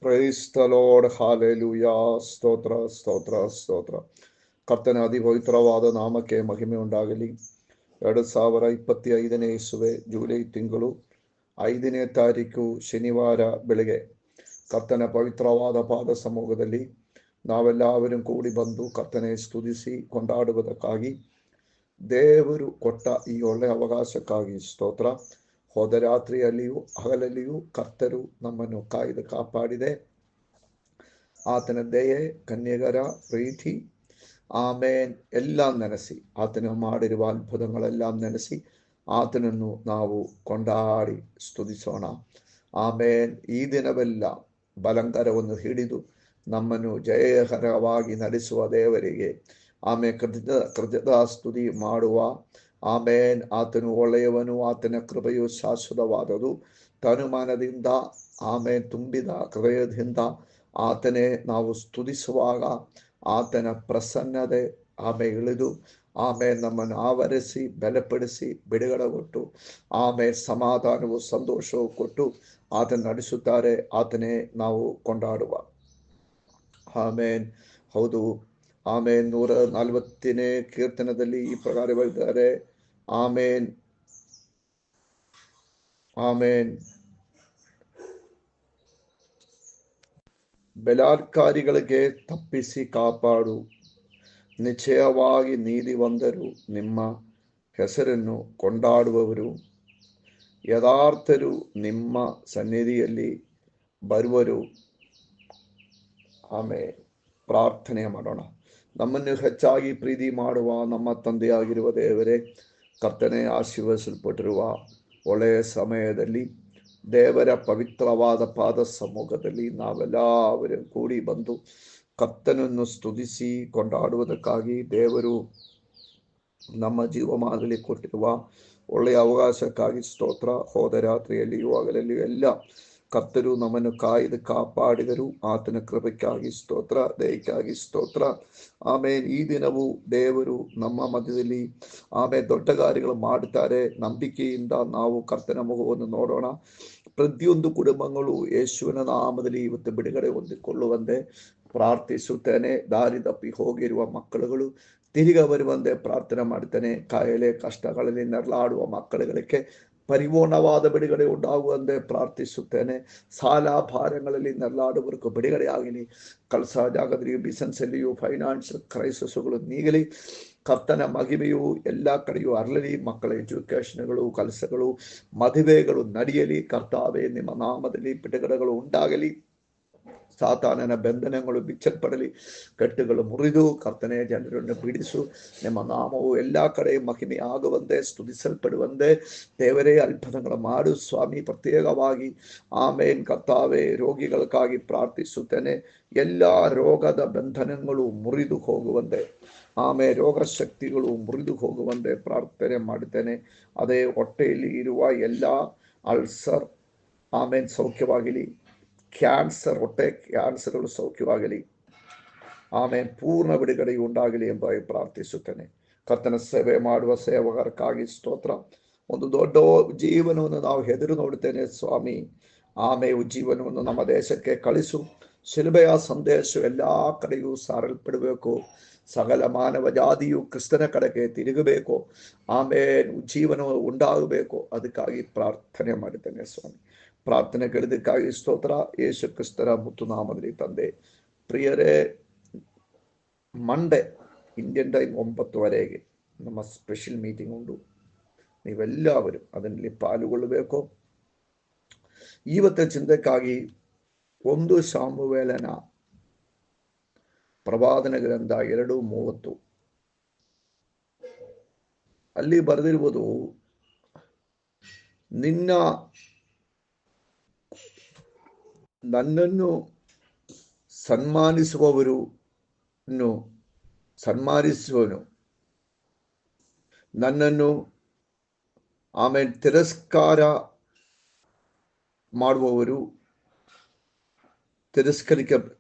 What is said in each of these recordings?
Praise the lord, hallelujah. ಸ್ತೋತ್ರ ಸ್ತೋತ್ರ ಸ್ತೋತ್ರ. ಕರ್ತನ ಅಧಿಪವಿತ್ರವಾದ ನಾಮಕ್ಕೆ ಮಹಿಮೆ ಉಂಟಾಗಲಿ. 2025 ಇಸುವೆ ಜೂಲೈ ತಿಂಗಳು 5ನೇ ತಾರೀಕು ಶನಿವಾರ ಬೆಳಗ್ಗೆ ಕರ್ತನ ಪವಿತ್ರವಾದ ಪಾದ ಸಮ್ಮುಖದಲ್ಲಿ ನಾವೆಲ್ಲರೂ ಕೂಡಿ ಬಂದು ಕರ್ತನೆ ಸ್ತುತಿಸಿ ಕೊಂಡಾಡುವುದಕ್ಕಾಗಿ ದೇವರು ಕೊಟ್ಟ ಈ ಒಳ್ಳೆಯ ಅವಕಾಶಕ್ಕಾಗಿ ಸ್ತೋತ್ರ. ಹೋದ ರಾತ್ರಿಯಲ್ಲಿಯೂ ಹಗಲಲ್ಲಿಯೂ ಕರ್ತರು ನಮ್ಮನ್ನು ಕಾಯ್ದು ಕಾಪಾಡಿದೆ. ಆತನ ದಯೆ, ಕನ್ಯಗರ ಪ್ರೀತಿ, ಆಮೇನ್ ಎಲ್ಲ ನೆನೆಸಿ, ಆತನು ಮಾಡಿರುವ ಅದ್ಭುತಗಳೆಲ್ಲ ನೆನೆಸಿ ಆತನನ್ನು ನಾವು ಕೊಂಡಾಡಿ ಸ್ತುತಿಸೋಣ. ಆಮೇನ್. ಈ ದಿನವೆಲ್ಲ ಬಲಂಕರವನ್ನು ಹಿಡಿದು ನಮ್ಮನ್ನು ಜಯಕರವಾಗಿ ನಡೆಸುವ ದೇವರಿಗೆ ಕೃತಜ್ಞತಾ ಸ್ತುತಿ ಮಾಡುವ. ಆಮೇನ್. ಆತನು ಒಳ್ಳೆಯವನು, ಆತನ ಕೃಪೆಯು ಶಾಶ್ವತವಾದದು. ತನುಮಾನದಿಂದ ಆಮೇನ್ ತುಂಬಿದ ಹೃದಯದಿಂದ ಆತನೇ ನಾವು ಸ್ತುತಿಸುವಾಗ ಆತನ ಪ್ರಸನ್ನತೆ ಇಳಿದು ನಮ್ಮನ್ನು ಆವರಿಸಿ ಬಲಪಡಿಸಿ ಬಿಡುಗಡೆ ಕೊಟ್ಟು ಸಮಾಧಾನವು ಸಂತೋಷವು ಕೊಟ್ಟು ಆತನ ನಡೆಸುತ್ತಾರೆ. ಆತನೇ ನಾವು ಕೊಂಡಾಡುವ. ಆಮೇನ್. ಹೌದು. 140ನೇ ಕೀರ್ತನದಲ್ಲಿ ಈ ಪ್ರಕಾರ ಬರೆದಿದ್ದಾರೆ. ಆಮೇನ್ ಆಮೇನ್. ಬಲಾತ್ಕಾರಿಗಳಿಗೆ ತಪ್ಪಿಸಿ ಕಾಪಾಡು, ನಿಶ್ಚಯವಾಗಿ ನೀತಿವಂತರು ನಿಮ್ಮ ಹೆಸರನ್ನು ಕೊಂಡಾಡುವವರು, ಯಥಾರ್ಥರು ನಿಮ್ಮ ಸನ್ನಿಧಿಯಲ್ಲಿ ಬರುವರು. ಆಮೇನ್. ಪ್ರಾರ್ಥನೆ ಮಾಡೋಣ. ನಮ್ಮನ್ನು ಹೆಚ್ಚಾಗಿ ಪ್ರೀತಿ ಮಾಡುವ ನಮ್ಮ ತಂದೆಯಾಗಿರುವ ದೇವರೇ, ಕರ್ತನೆ ಆಶೀರ್ವದಿಸಲ್ಪಟ್ಟಿರುವ ಒಳ್ಳೆಯ ಸಮಯದಲ್ಲಿ ದೇವರ ಪವಿತ್ರವಾದ ಪಾದ ಸಮ್ಮುಖದಲ್ಲಿ ನಾವೆಲ್ಲರೂ ಕೂಡಿ ಬಂದು ಕರ್ತನನ್ನು ಸ್ತುತಿಸಿ ಕೊಂಡಾಡುವುದಕ್ಕಾಗಿ ದೇವರು ನಮ್ಮ ಜೀವಮಾನದಲ್ಲಿ ಕೊಟ್ಟಿರುವ ಒಳ್ಳೆಯ ಅವಕಾಶಕ್ಕಾಗಿ ಸ್ತೋತ್ರ. ಹೋದ ರಾತ್ರಿಯಲ್ಲಿಯೂ ಹಗಲಲ್ಲಿಯೂ ಎಲ್ಲ ಕರ್ತರು ನಮ್ಮನ್ನು ಕಾಯ್ದು ಕಾಪಾಡಿದರು. ಆತನ ಕೃಪೆಗಾಗಿ ಸ್ತೋತ್ರ, ದಯಕ್ಕಾಗಿ ಸ್ತೋತ್ರ. ಆಮೇಲೆ ಈ ದಿನವೂ ದೇವರು ನಮ್ಮ ಮಧ್ಯದಲ್ಲಿ ದೊಡ್ಡ ಕಾರ್ಯಗಳು ಮಾಡುತ್ತಾರೆ. ನಂಬಿಕೆಯಿಂದ ನಾವು ಕರ್ತನ ಮುಖವನ್ನು ನೋಡೋಣ. ಪ್ರತಿಯೊಂದು ಕುಟುಂಬಗಳು ಯೇಸುವಿನ ನಾಮದಲ್ಲಿ ಇವತ್ತು ಬಿಡುಗಡೆ ಹೊಂದಿಕೊಳ್ಳುವಂತೆ ಪ್ರಾರ್ಥಿಸುತ್ತೇನೆ. ದಾರಿ ತಪ್ಪಿ ಹೋಗಿರುವ ಮಕ್ಕಳುಗಳು ತಿರುಗ ಬರುವಂತೆ ಪ್ರಾರ್ಥನೆ ಮಾಡುತ್ತೇನೆ. ಕಾಯಿಲೆ ಕಷ್ಟಗಳಲ್ಲಿ ನರಳಾಡುವ ಮಕ್ಕಳುಗಳಿಗೆ ಪರಿಪೂರ್ಣವಾದ ಬಿಡುಗಡೆ ಉಂಟಾಗುವಂತೆ ಪ್ರಾರ್ಥಿಸುತ್ತೇನೆ. ಸಾಲ ಭಾರಗಳಲ್ಲಿ ನರಳಾಡುವವರೆಗೂ ಬಿಡುಗಡೆ ಆಗಲಿ. ಕೆಲಸ ಜಾಗದಲ್ಲಿಯೂ ಬಿಸಿನೆಸ್ ಅಲ್ಲಿಯೂ ಫೈನಾನ್ಷಿಯಲ್ ಕ್ರೈಸಿಸ್ಗಳು ನೀಗಲಿ. ಕರ್ತನ ಮಹಿಮೆಯು ಎಲ್ಲ ಕಡೆಯೂ ಅರಳಲಿ. ಮಕ್ಕಳ ಎಜುಕೇಷನ್ಗಳು, ಕೆಲಸಗಳು, ಮದುವೆಗಳು ನಡೆಯಲಿ. ಕರ್ತಾವೇ, ನಿಮ್ಮ ನಾಮದಲ್ಲಿ ಬಿಡುಗಡೆಗಳು ಉಂಟಾಗಲಿ. ಸಾತಾನನ ಬಂಧನಗಳು ಬಿಚ್ಚಲ್ಪಡಲಿ. ಕಟ್ಟುಗಳು ಮುರಿದು ಕರ್ತನೆ ಜನರನ್ನು ಬಿಡಿಸು. ನಿಮ್ಮ ನಾಮವು ಎಲ್ಲ ಕಡೆ ಮಹಿಮೆ ಆಗುವಂತೆ, ಸ್ತುತಿಸಲ್ಪಡುವಂತೆ ದೇವರೇ ಅದ್ಭುತಗಳು ಮಾಡು ಸ್ವಾಮಿ. ಪ್ರತ್ಯೇಕವಾಗಿ ಆಮೇನ್. ಕರ್ತಾವೇ, ರೋಗಿಗಳಿಗಾಗಿ ಪ್ರಾರ್ಥಿಸುತ್ತೇನೆ. ಎಲ್ಲ ರೋಗದ ಬಂಧನಗಳು ಮುರಿದು ಹೋಗುವಂತೆ, ರೋಗ ಶಕ್ತಿಗಳು ಮುರಿದು ಹೋಗುವಂತೆ ಪ್ರಾರ್ಥನೆ ಮಾಡುತ್ತೇನೆ. ಅದೇ ಹೊಟ್ಟೆಯಲ್ಲಿ ಇರುವ ಎಲ್ಲ ಅಲ್ಸರ್ ಸೌಖ್ಯವಾಗಲಿ. ಕ್ಯಾನ್ಸರ್, ಹೊಟ್ಟೆ ಕ್ಯಾನ್ಸರ್ಗಳು ಸೌಖ್ಯವಾಗಲಿ. ಪೂರ್ಣ ಬಿಡುಗಡೆ ಉಂಟಾಗಲಿ ಎಂಬ ಪ್ರಾರ್ಥಿಸುತ್ತೇನೆ. ಕರ್ತನ ಸೇವೆ ಮಾಡುವ ಸೇವಕರಿಗಾಗಿ ಸ್ತೋತ್ರ. ಒಂದು ದೊಡ್ಡ ಜೀವನವನ್ನು ನಾವು ಎದುರು ನೋಡುತ್ತೇನೆ ಸ್ವಾಮಿ. ಜೀವನವನ್ನು ನಮ್ಮ ದೇಶಕ್ಕೆ ಕಳಿಸು. ಶಿಲುಬೆಯ ಸಂದೇಶ ಎಲ್ಲ ಕಡೆಯೂ ಸಾರಲ್ಪಡಬೇಕು. ಸಕಲ ಮಾನವ ಜಾತಿಯು ಕ್ರಿಸ್ತನ ಕಡೆಗೆ ತಿರುಗಬೇಕು. ಜೀವನ ಉಂಟಾಗಬೇಕು. ಅದಕ್ಕಾಗಿ ಪ್ರಾರ್ಥನೆ ಮಾಡುತ್ತೇನೆ ಸ್ವಾಮಿ. ಪ್ರಾರ್ಥನೆ ಕೇಳಿದಕ್ಕಾಗಿ ಸ್ತೋತ್ರ. ಯೇಸು ಕ್ರಿಸ್ತರ ಮುತ್ತು ನಾಮದಲ್ಲಿ ತಂದೆ. ಪ್ರಿಯರೇ, ಮಂಡೇ ಇಂಡಿಯನ್ ಟೈಮ್ 9 ನಮ್ಮ ಸ್ಪೆಷಲ್ ಮೀಟಿಂಗ್ ಉಂಟು. ನೀವೆಲ್ಲವരും ಅದರಲ್ಲಿ ಪಾಲ್ಗೊಳ್ಳಬೇಕು. ಇವತ್ತ ಚಿಂತಕ್ಕಾಗಿ 1 ಸಾಮುವೇಲನ ಪ್ರವಾದನ ಗ್ರಂಥ 2:30 ಅಲ್ಲಿ ಬರೆದಿರುವುದು, ನನ್ನನ್ನು ಸನ್ಮಾನಿಸುವನು, ನನ್ನನ್ನು ತಿರಸ್ಕಾರ ಮಾಡುವವರು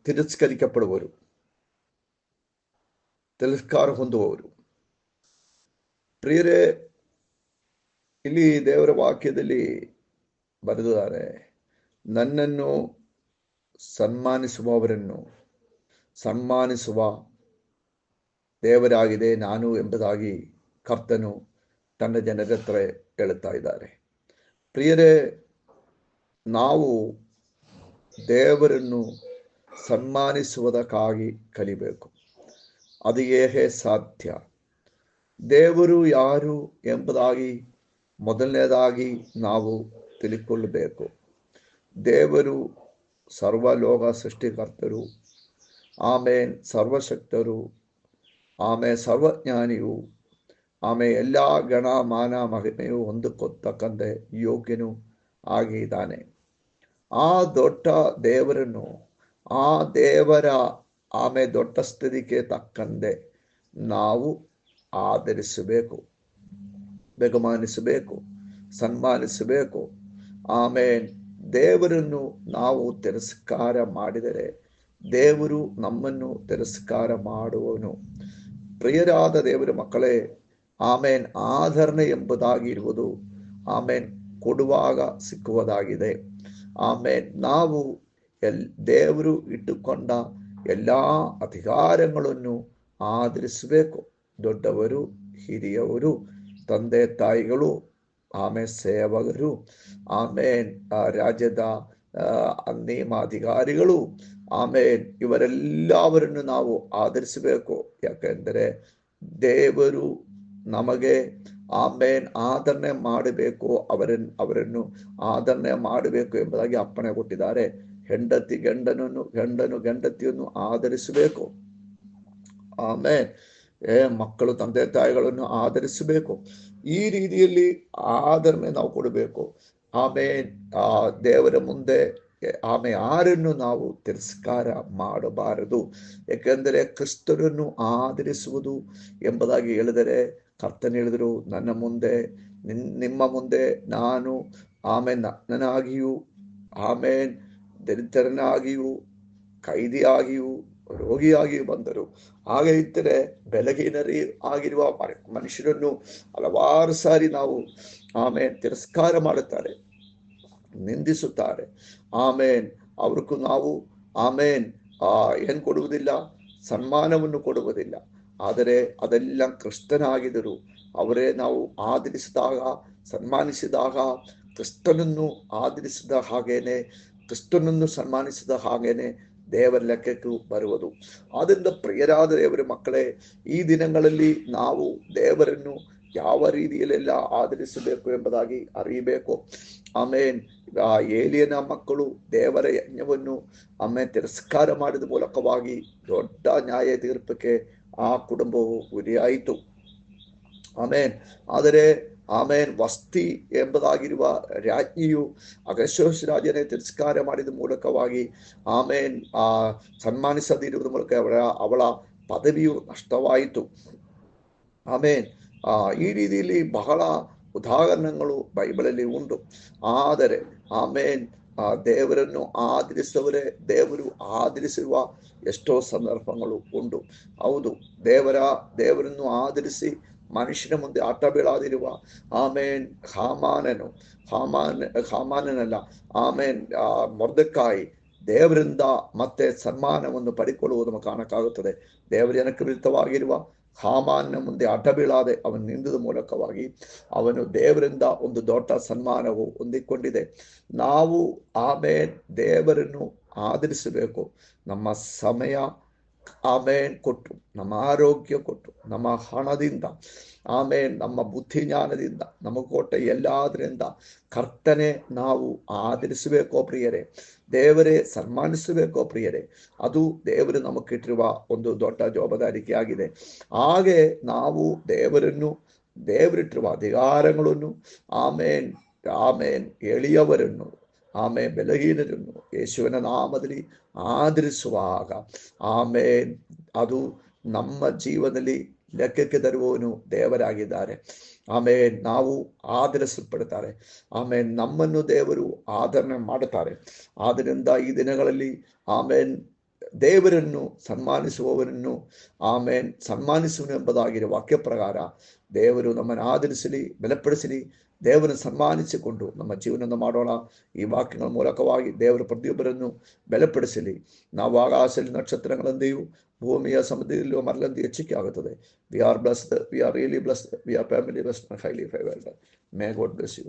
ತಿರಸ್ಕರಿಸಲ್ಪಡುವರು, ತಿರಸ್ಕಾರ ಹೊಂದುವವರು. ಪ್ರಿಯರೇ, ಇಲ್ಲಿ ದೇವರ ವಾಕ್ಯದಲ್ಲಿ ಬರೆದಿದ್ದಾರೆ, ನನ್ನನ್ನು ಸನ್ಮಾನಿಸುವವರನ್ನು ಸನ್ಮಾನಿಸುವ ದೇವರಾಗಿದೆ ನಾನು ಎಂಬುದಾಗಿ ಕರ್ತನು ತನ್ನ ಜನರ ಹತ್ರ ಹೇಳುತ್ತಾ ಇದ್ದಾರೆ. ಪ್ರಿಯರೇ, ನಾವು ದೇವರನ್ನು ಸನ್ಮಾನಿಸುವುದಕ್ಕಾಗಿ ಕಲಿಬೇಕು. ಅದು ಹೇಗೆ ಸಾಧ್ಯ? ದೇವರು ಯಾರು ಎಂಬುದಾಗಿ ಮೊದಲನೇದಾಗಿ ನಾವು ತಿಳಿದುಕೊಳ್ಳಬೇಕು. ದೇವರು ಸರ್ವಲೋಕ ಸೃಷ್ಟಿಕರ್ತರು, ಆಮೇನ್ ಸರ್ವಶಕ್ತರು, ಆಮೇಲೆ ಸರ್ವಜ್ಞಾನಿಯು, ಆಮೇಲೆ ಎಲ್ಲ ಗಣ ಮಾನ ಮಹಿಮೆಯು ಹೊಂದಿಕೊಳ್ತಕ್ಕಂಥ ಯೋಗ್ಯನು ಆಗಿದ್ದಾನೆ. ಆ ದೊಡ್ಡ ದೇವರನ್ನು, ಆ ದೇವರ ದೊಡ್ಡ ಸ್ಥಿತಿಗೆ ತಕ್ಕಂತೆ ನಾವು ಆದರಿಸಬೇಕು, ಬಹುಮಾನಿಸಬೇಕು, ಸನ್ಮಾನಿಸಬೇಕು. ಆಮೇನ್ ದೇವರನ್ನು ನಾವು ತಿರಸ್ಕಾರ ಮಾಡಿದರೆ ದೇವರು ನಮ್ಮನ್ನು ತಿರಸ್ಕಾರ ಮಾಡುವನು. ಪ್ರಿಯರಾದ ದೇವರ ಮಕ್ಕಳೇ, ಆಮೇನ್ ಆಧರಣೆ ಎಂಬುದಾಗಿರುವುದು ಆಮೇನ್ ಕೊಡುವಾಗ ಸಿಕ್ಕುವುದಾಗಿದೆ. ಆಮೇನ್ ನಾವು ದೇವರು ಇಟ್ಟುಕೊಂಡ ಎಲ್ಲ ಅಧಿಕಾರಗಳನ್ನು ಆಧರಿಸಬೇಕು. ದೊಡ್ಡವರು, ಹಿರಿಯವರು, ತಂದೆ ತಾಯಿಗಳು, ಆಮೇಲೆ ಸೇವಕರು, ಆಮೇನ್ ರಾಜ್ಯದ ನೇಮಾಧಿಕಾರಿಗಳು, ಆಮೇನ್ ಇವರೆಲ್ಲವರನ್ನು ನಾವು ಆಧರಿಸಬೇಕು. ಯಾಕೆಂದರೆ ದೇವರು ನಮಗೆ ಆಮೇನ್ ಆದರಣೆ ಮಾಡಬೇಕು, ಅವರನ್ನು ಆದರಣೆ ಮಾಡಬೇಕು ಎಂಬುದಾಗಿ ಅಪ್ಪಣೆ ಕೊಟ್ಟಿದ್ದಾರೆ. ಹೆಂಡತಿ ಗಂಡನನ್ನು, ಗಂಡನು ಗಂಡತಿಯನ್ನು ಆಧರಿಸಬೇಕು. ಆಮೇನ್ ಮಕ್ಕಳು ತಂದೆ ತಾಯಿಗಳನ್ನು ಆಧರಿಸಬೇಕು. ಈ ರೀತಿಯಲ್ಲಿ ಆದರಣೆ ನಾವು ಕೊಡಬೇಕು. ಆಮೇನ್ ದೇವರ ಮುಂದೆ ಯಾರನ್ನು ನಾವು ತಿರಸ್ಕಾರ ಮಾಡಬಾರದು. ಯಾಕೆಂದರೆ ಕ್ರಿಸ್ತರನ್ನು ಆಧರಿಸುವುದು ಎಂಬುದಾಗಿ ಹೇಳಿದರೆ ಕರ್ತನು ಹೇಳಿದರು, ನನ್ನ ಮುಂದೆ ನಿಮ್ಮ ಮುಂದೆ ನಾನು ನನ್ನನಾಗಿಯೂ ಆಮೇನ್ ದರಿದ್ರನಾಗಿಯೂ ಕೈದಿಯಾಗಿಯೂ ರೋಗಿಯಾಗಿಯೂ ಬಂದರು. ಹಾಗೆ ಇದ್ದರೆ ಬೆಲಹೀನರಿ ಆಗಿರುವ ಮನುಷ್ಯರನ್ನು ಹಲವಾರು ಸಾರಿ ನಾವು ತಿರಸ್ಕಾರ ಮಾಡುತ್ತಾರೆ, ನಿಂದಿಸುತ್ತಾರೆ. ಅವ್ರಿಗೂ ನಾವು ಏನು ಕೊಡುವುದಿಲ್ಲ, ಸನ್ಮಾನವನ್ನು ಕೊಡುವುದಿಲ್ಲ. ಆದರೆ ಅದೆಲ್ಲ ಕ್ರಿಸ್ತನಾಗಿದ್ದರು. ಅವರೇ ನಾವು ಆಧರಿಸಿದಾಗ, ಸನ್ಮಾನಿಸಿದಾಗ, ಕ್ರಿಸ್ತನನ್ನು ಆಧರಿಸಿದ ಹಾಗೇನೆ, ಕ್ರಿಸ್ತನನ್ನು ಸನ್ಮಾನಿಸಿದ ಹಾಗೇನೆ ದೇವರ ಲೆಕ್ಕಕ್ಕೂ ಬರುವುದು. ಆದ್ದರಿಂದ ಪ್ರಿಯರಾದ ದೇವರ ಮಕ್ಕಳೇ, ಈ ದಿನಗಳಲ್ಲಿ ನಾವು ದೇವರನ್ನು ಯಾವ ರೀತಿಯಲ್ಲೆಲ್ಲ ಆಧರಿಸಬೇಕು ಎಂಬುದಾಗಿ ಅರಿಯಬೇಕು. ಏಲಿಯನ ಮಕ್ಕಳು ದೇವರ ಯಜ್ಞವನ್ನು ತಿರಸ್ಕಾರ ಮಾಡಿದ ಮೂಲಕವಾಗಿ ದೊಡ್ಡ ನ್ಯಾಯ ತೀರ್ಪಕ್ಕೆ ಆ ಕುಟುಂಬವು ಗುರಿಯಾಯಿತು. ಆದರೆ ವಸ್ತಿ ಎಂಬುದಾಗಿರುವ ರಾಜ್ಞಿಯು ಅಗಸ್ವೇರೋಸ್ ರಾಜನೇ ತಿರಸ್ಕಾರ ಮಾಡಿದ ಮೂಲಕವಾಗಿ ಸನ್ಮಾನಿಸದಿರುವುದ ಮೂಲಕ ಅವಳ ಪದವಿಯು ನಷ್ಟವಾಯಿತು. ಈ ರೀತಿಯಲ್ಲಿ ಬಹಳ ಉದಾಹರಣೆಗಳು ಬೈಬಲಲ್ಲಿ ಉಂಟು. ಆದರೆ ದೇವರನ್ನು ಆಧರಿಸುವವರೇ ದೇವರು ಆಧರಿಸಿರುವ ಎಷ್ಟೋ ಸಂದರ್ಭಗಳು ಉಂಟು. ಹೌದು, ದೇವರನ್ನು ಆಧರಿಸಿ ಮನುಷ್ಯನ ಮುಂದೆ ಆಟ ಬೀಳಾದಿರುವ ಹಾಮಾನನಲ್ಲ ಮೊರ್ದೆಕಾಯಿ ದೇವರಿಂದ ಮತ್ತೆ ಸನ್ಮಾನವನ್ನು ಪಡೆದುಕೊಳ್ಳುವುದನ್ನು ಕಾಣಕ್ಕಾಗುತ್ತದೆ. ದೇವರ ಜನಕ್ಕೆ ವಿರುದ್ಧವಾಗಿರುವ ಹಾಮಾನ ಮುಂದೆ ಆಟ ಬೀಳಾದೆ ಅವನು ನಿಂದ ಮೂಲಕವಾಗಿ ಅವನು ದೇವರಿಂದ ಒಂದು ದೊಡ್ಡ ಸನ್ಮಾನವು ಹೊಂದಿಕೊಂಡಿದೆ. ನಾವು ದೇವರನ್ನು ಆಧರಿಸಬೇಕು. ನಮ್ಮ ಸಮಯ ಕೊಟ್ಟು, ನಮ್ಮ ಆರೋಗ್ಯ ಕೊಟ್ಟು, ನಮ್ಮ ಹಣದಿಂದ ನಮ್ಮ ಬುದ್ಧಿ ಜ್ಞಾನದಿಂದ ನಮಗೆ ಕೊಟ್ಟ ಎಲ್ಲದರಿಂದ ಕರ್ತನೆ ನಾವು ಆಧರಿಸಬೇಕೋ ಪ್ರಿಯರೇ, ದೇವರೇ ಸನ್ಮಾನಿಸಬೇಕೋ ಪ್ರಿಯರೇ. ಅದು ದೇವರು ನಮಗಿಟ್ಟಿರುವ ಒಂದು ದೊಡ್ಡ ಜವಾಬ್ದಾರಿಕೆ ಆಗಿದೆ. ಹಾಗೆ ನಾವು ದೇವರಿಟ್ಟಿರುವ ಅಧಿಕಾರಗಳನ್ನು ಎಳೆಯವರನ್ನು ಬೆಲಹೀನರನ್ನು ಯೇಸುವಿನ ನಾಮದಲ್ಲಿ ಆಧರಿಸುವಾಗ ಅದು ನಮ್ಮ ಜೀವನದಲ್ಲಿ ಲೆಕ್ಕಕ್ಕೆ ತರುವವನು ದೇವರಾಗಿದ್ದಾರೆ. ನಾವು ಆಧರಿಸಲ್ಪಡುತ್ತಾರೆ. ನಮ್ಮನ್ನು ದೇವರು ಆಧರಣೆ ಮಾಡುತ್ತಾರೆ. ಆದ್ದರಿಂದ ಈ ದಿನಗಳಲ್ಲಿ ದೇವರನ್ನು ಸನ್ಮಾನಿಸುವವರನ್ನು ಸನ್ಮಾನಿಸುವನು ಎಂಬುದಾಗಿರುವ ವಾಕ್ಯ ಪ್ರಕಾರ ದೇವರು ನಮ್ಮನ್ನು ಆಧರಿಸಲಿ, ಬಲಪಡಿಸಲಿ. ದೇವರನ್ನು ಸನ್ಮಾನಿಸಿಕೊಂಡು ನಮ್ಮ ಜೀವನವನ್ನು ಮಾಡೋಣ. ಈ ವಾಕ್ಯಗಳ ಮೂಲಕವಾಗಿ ದೇವರ ಪ್ರತಿಯೊಬ್ಬರನ್ನು ಬಲಪಡಿಸಲಿ. ನಾವು ಆಕಾಶದಲ್ಲಿ ನಕ್ಷತ್ರಗಳಂತೆಯೂ ಭೂಮಿಯ ಸಮುದ್ರದಲ್ಲಿಯೂ ಮರಳಂತೆ ಹೆಚ್ಚಿಕೆ ಆಗುತ್ತದೆ. We are blessed, we are really blessed, we are family blessed, highly favoured. May God bless you.